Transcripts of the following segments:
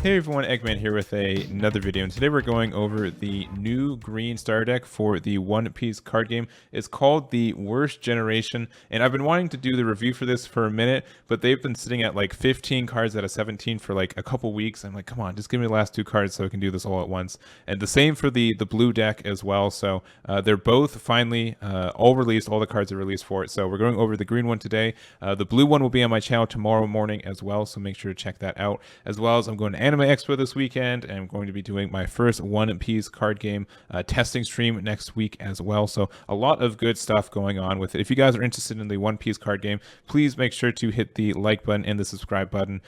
Hey everyone, Eggman here with another video, and today we're going over the new green starter deck for the One Piece card game. It's called the Worst Generation, and I've been wanting to do the review for this for a minute, but they've been sitting at like 15 cards out of 17 for like a couple weeks. I'm like, come on, just give me the last two cards so I can do this all at once. And the same for the blue deck as well. So they're both finally all released. All the cards are released for it. So we're going over the green one today. The blue one will be on my channel tomorrow morning as well, so make sure to check that out. As well as I'm going to Anime Expo this weekend, and I'm going to be doing my first One Piece card game testing stream next week as well. So a lot of good stuff going on with it. If you guys are interested in the One Piece card game, please make sure to hit the like button and the subscribe button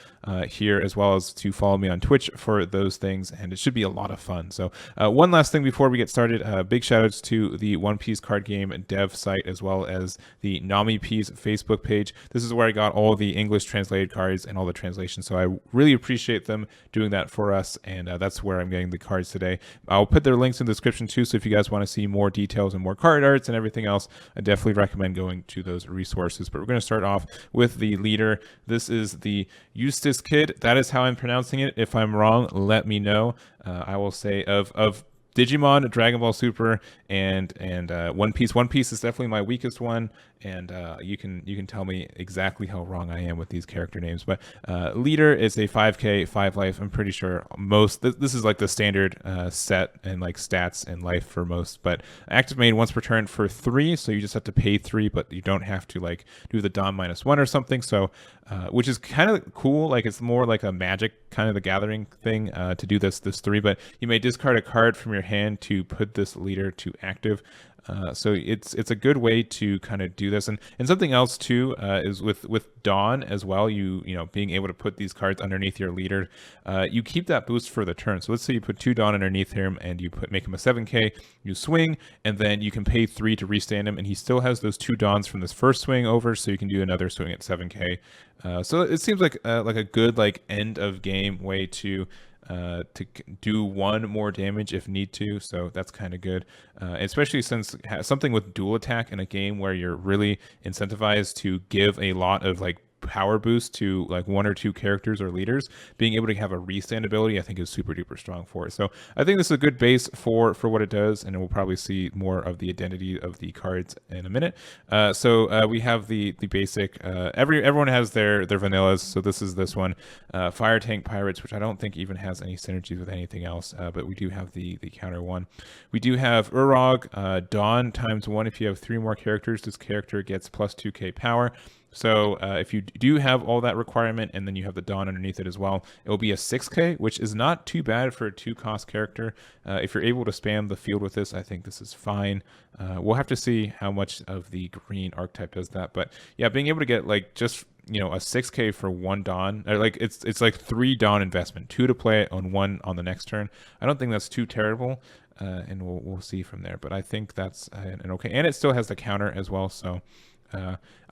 here, as well as to follow me on Twitch for those things, and it should be a lot of fun. So one last thing before we get started, big shout outs to the One Piece card game dev site, as well as the Nami Piece Facebook page. This is where I got all the English translated cards and all the translations, so I really appreciate them doing that for us, and that's where I'm getting the cards today. I'll put their links in the description too, so if you guys want to see more details and more card arts and everything else, I definitely recommend going to those resources. But we're going to start off with the leader. This is the Eustace Kid. That is how I'm pronouncing it. If I'm wrong, let me know. I will say of Digimon, Dragon Ball Super, and One Piece. One Piece is definitely my weakest one, and you can tell me exactly how wrong I am with these character names. But leader is a 5k 5 life. I'm pretty sure this is like the standard set and like stats and life for most. But active main once per turn for 3, so you just have to pay 3, but you don't have to like do the Dawn -1 or something. So which is kind of cool. Like it's more like a Magic kind of the Gathering thing to do this 3. But you may discard a card from your hand to put this leader to active. So it's a good way to kind of do this, and something else too is with Dawn as well. You know, being able to put these cards underneath your leader, you keep that boost for the turn. So let's say you put 2 Dawn underneath him, and you make him a 7k. You swing, and then you can pay 3 to restand him, and he still has those 2 Dawns from this first swing over, so you can do another swing at 7k. So it seems like a good like end of game way to do 1 more damage if need to, so that's kind of good, especially since something with dual attack in a game where you're really incentivized to give a lot of like power boost to like 1 or 2 characters or leaders. Being able to have a restand ability, I think, is super duper strong for it. So I think this is a good base for what it does, and we'll probably see more of the identity of the cards in a minute. So we have the basic. Everyone has their vanillas. So this one, Fire Tank Pirates, which I don't think even has any synergies with anything else. But we do have the counter one. We do have Erog Dawn ×1. If you have 3 more characters, this character gets plus 2k power. So if you do have all that requirement, and then you have the Dawn underneath it as well, it will be a 6k, which is not too bad for a 2-cost character. If you're able to spam the field with this, I think this is fine. We'll have to see how much of the green archetype does that. But yeah, being able to get like just, you know, a 6k for 1 Dawn, or like it's like 3 Dawn investment, 2 to play it on 1 on the next turn. I don't think that's too terrible, and we'll see from there. But I think that's an okay, and it still has the counter as well. So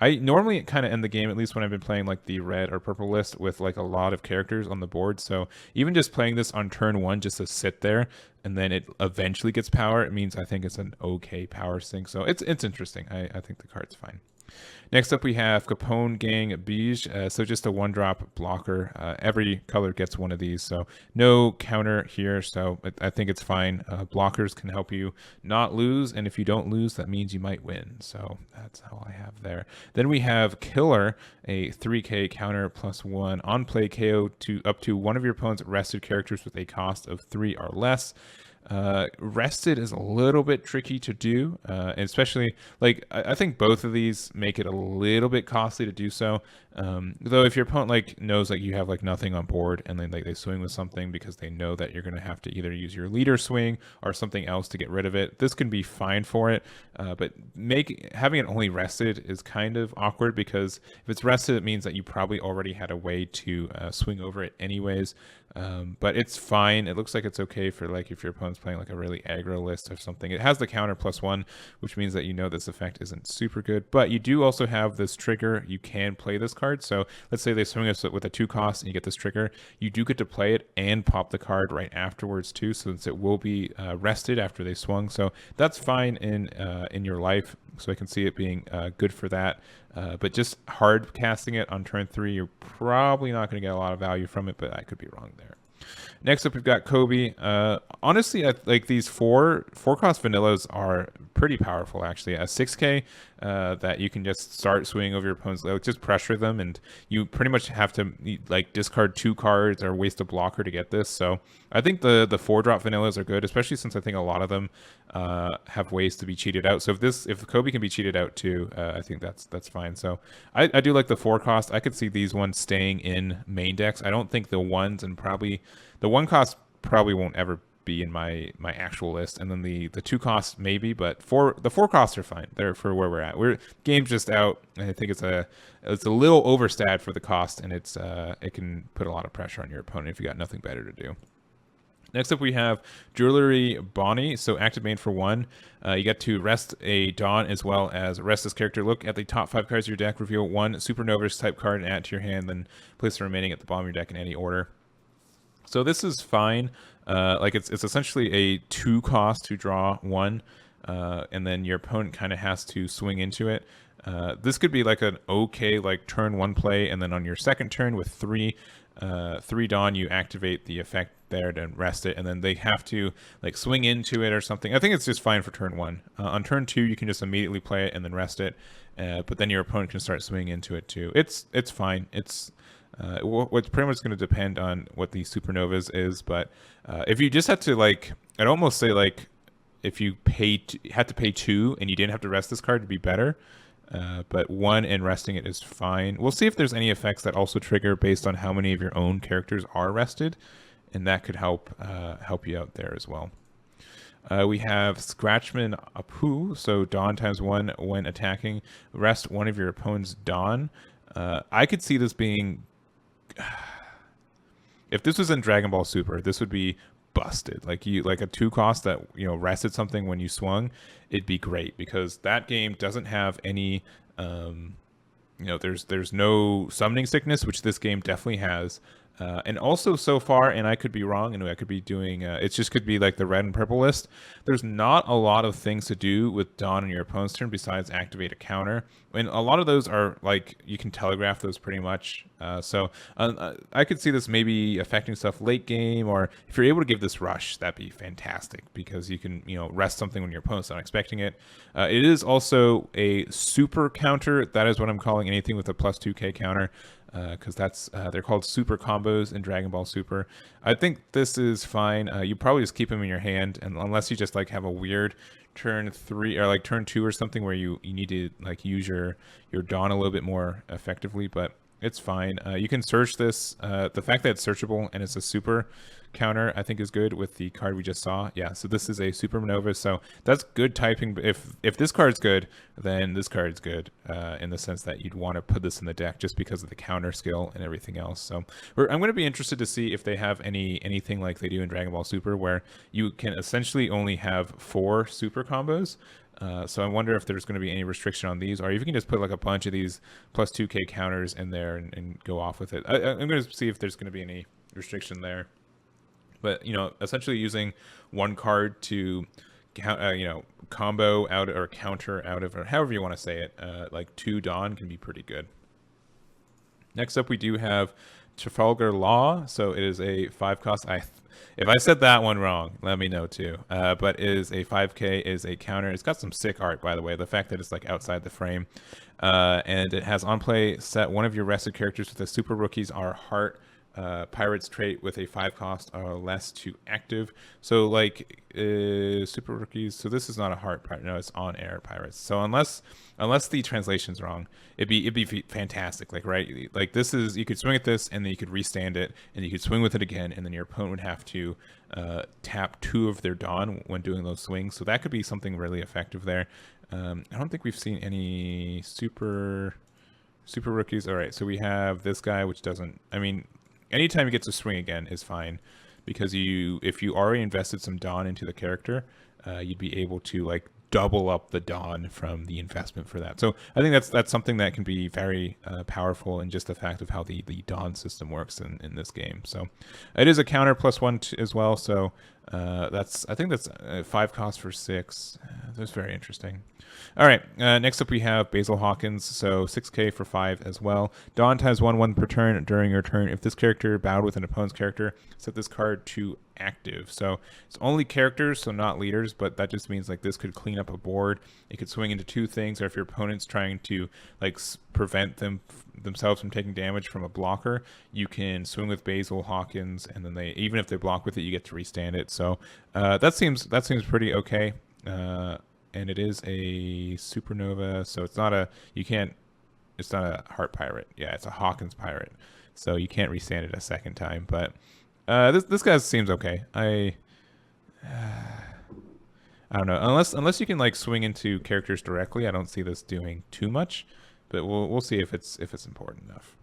I normally kind of end the game, at least when I've been playing like the red or purple list, with like a lot of characters on the board. So even just playing this on turn 1 just to sit there, and then it eventually gets power, it means I think it's an okay power sink. So it's interesting. I think the card's fine. Next up, we have Capone Gang Beige. So just a 1-drop blocker. Every color gets one of these, so no counter here. So I think it's fine. Blockers can help you not lose, and if you don't lose, that means you might win. So that's how I have there. Then we have Killer, a 3k counter +1 on play KO to up to one of your opponent's rested characters with a cost of 3 or less. Rested is a little bit tricky to do, especially like I think both of these make it a little bit costly to do so. Though if your opponent like knows like you have like nothing on board, and then like they swing with something because they know that you're going to have to either use your leader swing or something else to get rid of it, this can be fine for it. But having it only rested is kind of awkward, because if it's rested, it means that you probably already had a way to swing over it anyways. But it's fine. It looks like it's okay for like if your opponent's playing like a really aggro list or something. It has the counter +1, which means that you know this effect isn't super good. But you do also have this trigger. You can play this card. So let's say they swing us with a 2-cost and you get this trigger. You do get to play it and pop the card right afterwards too, since it will be rested after they swung. So that's fine in your life. So I can see it being good for that. But just hard casting it on turn 3, you're probably not going to get a lot of value from it, but I could be wrong there. Next up, we've got Kobe. Honestly, like these four cost vanillas are pretty powerful. Actually, a 6K that you can just start swinging over your opponents, like just pressure them, and you pretty much have to like discard 2 cards or waste a blocker to get this. So I think the 4-drop vanillas are good, especially since I think a lot of them have ways to be cheated out. So if Kobe can be cheated out too, I think that's fine. So I do like the 4 cost. I could see these ones staying in main decks. I don't think the ones and probably the 1 cost probably won't ever be in my actual list, and then the 2 costs maybe, but the 4 costs are fine. They're for where we're at. Game's just out, and I think it's a little overstat for the cost, and it can put a lot of pressure on your opponent if you got nothing better to do. Next up, we have Jewelry Bonnie. So active main for 1. You get to rest a Dawn as well as rest this character. Look at the top 5 cards of your deck, reveal 1 Supernovas type card and add to your hand, then place the remaining at the bottom of your deck in any order. So this is fine. Like it's essentially a 2 cost to draw 1, and then your opponent kind of has to swing into it. This could be like an okay like turn 1 play, and then on your second turn with 3 Dawn, you activate the effect there to rest it, and then they have to like swing into it or something. I think it's just fine for turn 1. On turn 2, you can just immediately play it and then rest it, but then your opponent can start swinging into it too. It's fine. It's what's pretty much going to depend on what the supernovas is, but if you just had to like, I'd almost say like if you had to pay 2 and you didn't have to rest this card, to be better. But 1 and resting it is fine. We'll see if there's any effects that also trigger based on how many of your own characters are rested, and that could help you out there as well. We have Scratchman Appoo, so Dawn ×1 when attacking. Rest one of your opponent's Dawn. I could see this being... If this was in Dragon Ball Super, this would be busted. Like a 2 cost that rested something when you swung, it'd be great, because that game doesn't have any there's no summoning sickness, which this game definitely has. And also so far, and I could be wrong, and I could be doing, it just could be like the red and purple list. There's not a lot of things to do with Dawn on your opponent's turn besides activate a counter. And a lot of those are like, you can telegraph those pretty much. So I could see this maybe affecting stuff late game, or if you're able to give this rush, that'd be fantastic, because you can, rest something when your opponent's not expecting it. It is also a super counter. That is what I'm calling anything with a plus 2k counter. Because that's they're called super combos in Dragon Ball Super. I think this is fine. You probably just keep them in your hand, and unless you just like have a weird turn 3 or like turn 2 or something where you need to like use your Dawn a little bit more effectively, but it's fine. You can search this. The fact that it's searchable and it's a super counter, I think, is good with the card we just saw. Yeah, so this is a supernova, so that's good typing. But if this card's good, then this card's good in the sense that you'd want to put this in the deck just because of the counter skill and everything else. So I'm going to be interested to see if they have anything like they do in Dragon Ball Super, where you can essentially only have 4 super combos. So I wonder if there's going to be any restriction on these, or if you can just put like a bunch of these plus 2k counters in there and go off with it. I'm going to see if there's going to be any restriction there. But, essentially using 1 card to, combo out or counter out of, or however you want to say it, like 2 Dawn can be pretty good. Next up, we do have Trafalgar Law. So it is a 5 cost. If I said that one wrong, let me know too. But it is a 5k, is a counter. It's got some sick art, by the way. The fact that it's like outside the frame. And it has on play, set one of your rested characters with the super rookies are heart pirates trait with a 5 cost or less to active. So like super rookies, so this is not a heart pirate, no, it's on air pirates. So unless the translation's wrong, it'd be fantastic. Like, right, like this is, you could swing at this and then you could restand it and you could swing with it again, and then your opponent would have to tap 2 of their Dawn when doing those swings. So that could be something really effective there. I don't think we've seen any super rookies. All right, so we have this guy, which doesn't, I mean, anytime he gets a swing again is fine, because if you already invested some Dawn into the character, you'd be able to like double up the Dawn from the investment for that. So I think that's something that can be very powerful in just the fact of how the Dawn system works in this game. So it is a counter +1 as well. So I think that's 5 cost for 6. That's very interesting. All right, next up we have Basil Hawks, so 6k for 5 as well. Dawn times 1/1 per turn during your turn. If this character battled with an opponent's character, set this card to active. So it's only characters, so not leaders, but that just means like this could clean up a board. It could swing into 2 things, or if your opponent's trying to like prevent themselves from taking damage from a blocker, you can swing with Basil Hawks, and then they, even if they block with it, you get to restand it. So that seems pretty okay. And it is a supernova, so it's not a it's not a heart pirate. Yeah, it's a Hawkins pirate, so you can't restand it a second time. But this guy seems okay. I don't know, unless you can like swing into characters directly. I don't see this doing too much, but we'll see if it's important enough.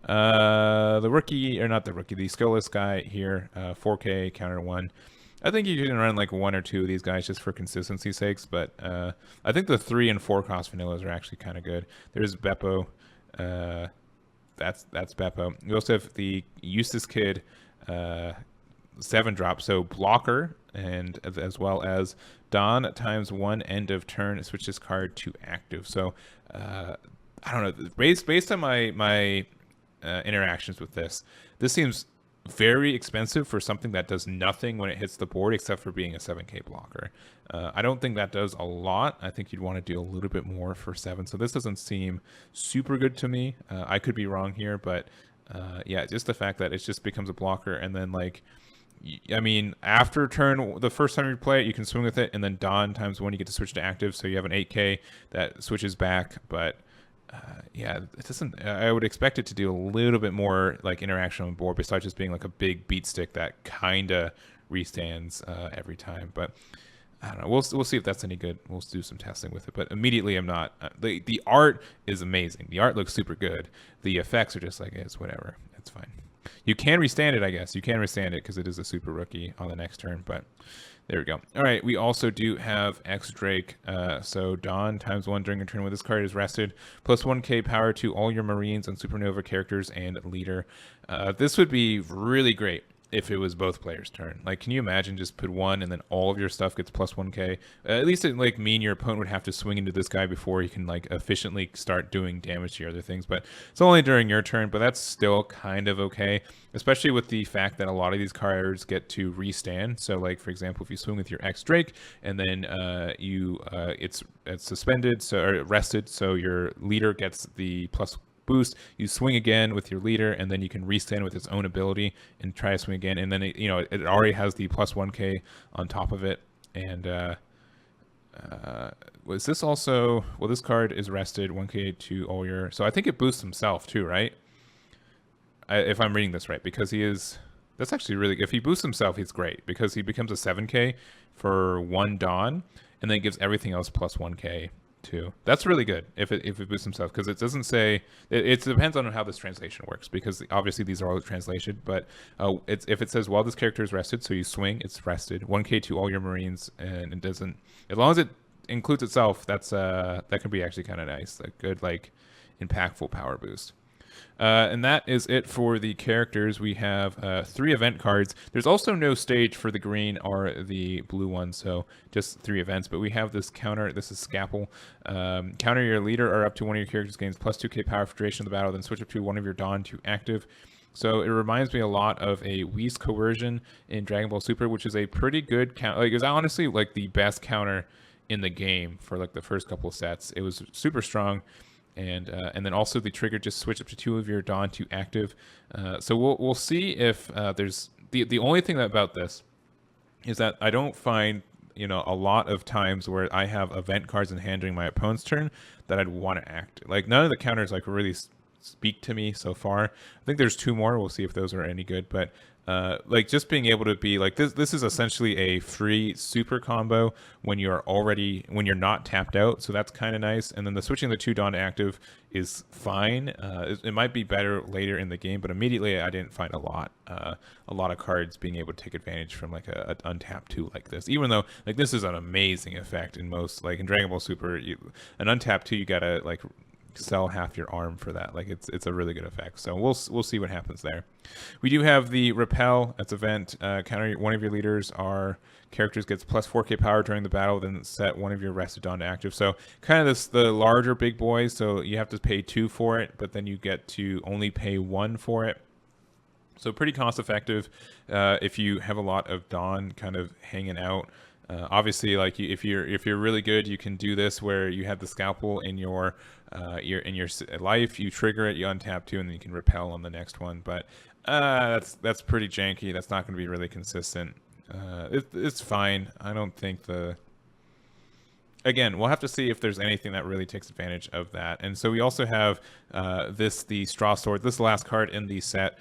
The rookie, or not the rookie, the skillless guy here, 4k counter 1. I think you can run like 1 or 2 of these guys just for consistency's sakes, but I think the 3 and 4 cost vanillas are actually kind of good. There's Beppo. That's Beppo. We also have the Eustace Kid 7-drop, so blocker, and as well as Dawn times 1 end of turn, switch this card to active. So I don't know, based on my interactions with this seems very expensive for something that does nothing when it hits the board except for being a 7k blocker. I don't think that does a lot. I think you'd want to do a little bit more for 7. So this doesn't seem super good to me. I could be wrong here, but yeah, just the fact that it just becomes a blocker, and then like, I mean, after turn, the first time you play it, you can swing with it, and then Dawn times 1, you get to switch to active, so you have an 8k that switches back. But yeah, it doesn't. I would expect it to do a little bit more like interaction on the board, besides just being like a big beat stick that kind of restands every time. But I don't know. We'll see if that's any good. We'll do some testing with it. But immediately, I'm not. The art is amazing. The art looks super good. The effects are just like, it's whatever. It's fine. You can restand it, I guess. You can restand it because it is a super rookie on the next turn. But there we go. All right, we also do have X Drake. So Dawn times 1 during a turn when this card is rested, plus 1k power to all your Marines and Supernova characters and leader. This would be really great if it was both players' turn. Like, can you imagine just put 1 and then all of your stuff gets plus 1k? At least it like mean your opponent would have to swing into this guy before he can like efficiently start doing damage to your other things. But it's only during your turn, but that's still kind of okay, especially with the fact that a lot of these cards get to restand. So like, for example, if you swing with your X Drake and then it's suspended, so, or rested, so your leader gets the plus boost, you swing again with your leader, and then you can restand with its own ability and try to swing again, and then it already has the plus 1k on top of it. And was this also, well, this card is rested, 1k to all your, so I think it boosts himself too, right? If I'm reading this right, because he is, that's actually really, if he boosts himself, he's great, because he becomes a 7k for 1 Dawn, and then gives everything else plus 1k too. That's really good if it boosts himself, because it doesn't say, it depends on how this translation works, because obviously these are all translated, but if it says while this character is rested, so you swing, it's rested, 1k to all your Marines, and it doesn't, as long as it includes itself, that's that can be actually kind of nice, a good like impactful power boost. And that is it for the characters. We have 3 event cards. There's also no stage for the green or the blue one, so just 3 events. But we have this counter. This is scalpel. Counter your leader or up to one of your characters gains plus 2k power for duration of the battle, then switch up to one of your Dawn to active. So it reminds me a lot of a Whis coercion in Dragon Ball Super, which is a pretty good counter. Like, it was honestly like the best counter in the game for like the first couple of sets. It was super strong. And then also the trigger, just switch up to 2 of your Dawn to active. So we'll see if there's the only thing about this is that I don't find a lot of times where I have event cards in hand during my opponent's turn that I'd want to act. Like, none of the counters like really speak to me so far. I think there's 2 more. We'll see if those are any good, but like just being able to be like this is essentially a free super combo when you're not tapped out, so that's kind of nice. And then the switching the 2 Dawn to active is fine. It might be better later in the game, but immediately I didn't find a lot of cards being able to take advantage from like a untapped 2 like this, even though like this is an amazing effect in most, like in Dragon Ball Super, an untapped 2 you gotta like sell half your arm for that. Like it's a really good effect. So we'll see what happens there. We do have the repel. That's event. Counter one of your leaders are characters gets plus 4k power during the battle, then set one of your rested Dawn to active. So kind of the larger big boys. So you have to pay 2 for it, but then you get to only pay 1 for it. So pretty cost effective if you have a lot of Dawn kind of hanging out. Obviously, like if you're really good, you can do this where you have the scalpel in your life. You trigger it, you untap 2, and then you can repel on the next one. But that's pretty janky. That's not going to be really consistent. It's fine. I don't think Again, we'll have to see if there's anything that really takes advantage of that. And so we also have the Straw Sword. This is the last card in the set.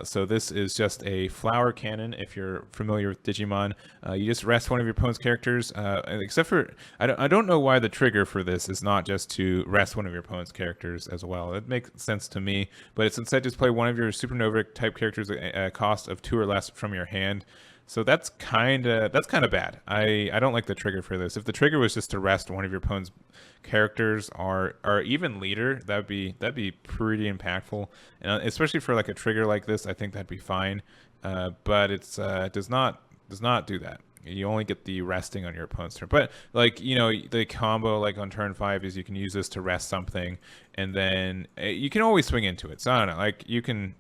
So this is just a flower cannon. If you're familiar with Digimon, you just rest one of your opponent's characters. Except for, I don't know why the trigger for this is not just to rest one of your opponent's characters as well. It makes sense to me, but it's instead just play one of your supernova type characters at a cost of 2 or less from your hand. So that's kind of bad. I don't like the trigger for this. If the trigger was just to rest one of your opponent's characters or even leader, that'd be pretty impactful. And especially for like a trigger like this, I think that'd be fine. But it does not do that. You only get the resting on your opponent's turn. But like, you know, the combo like on turn 5 is you can use this to rest something, and then you can always swing into it. So I don't know, like you can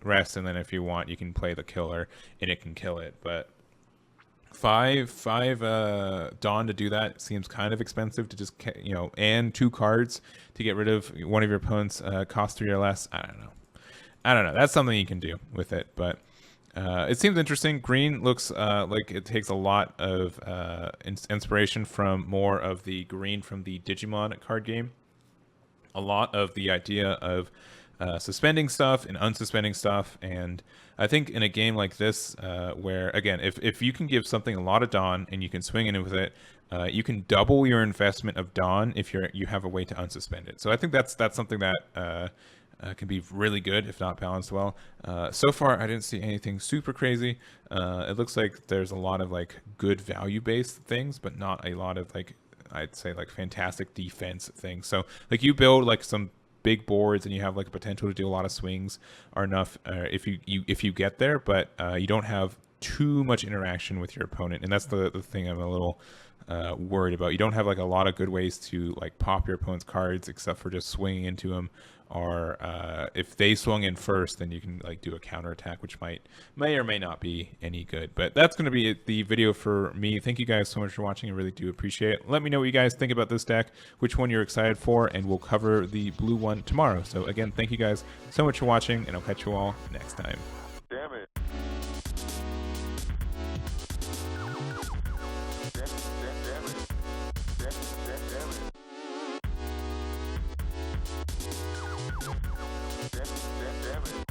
rest, and then if you want, you can play the killer and it can kill it. But five Dawn to do that seems kind of expensive to just, you know, and 2 cards to get rid of one of your opponent's cost 3 or less. I don't know. That's something you can do with it, but. It seems interesting. Green looks like it takes a lot of inspiration from more of the green from the Digimon card game. A lot of the idea of suspending stuff and unsuspending stuff. And I think in a game like this, where, again, if you can give something a lot of Dawn and you can swing in with it, you can double your investment of Dawn if you have a way to unsuspend it. So I think that's something that... can be really good if not balanced well. So far, I didn't see anything super crazy. It looks like there's a lot of like good value-based things, but not a lot of like, I'd say like fantastic defense things. So like you build like some big boards and you have like a potential to do a lot of swings are enough if you get there, but you don't have too much interaction with your opponent, and that's the thing I'm a little worried about. You don't have like a lot of good ways to like pop your opponent's cards except for just swinging into them, or if they swung in first, then you can like do a counter attack, which may or may not be any good. But that's going to be the video for me. Thank you guys so much for watching. I really do appreciate it. Let me know what you guys think about this deck, which one you're excited for, and we'll cover the blue one tomorrow. So again, thank you guys so much for watching, and I'll catch you all next time. Damn it. Damn it.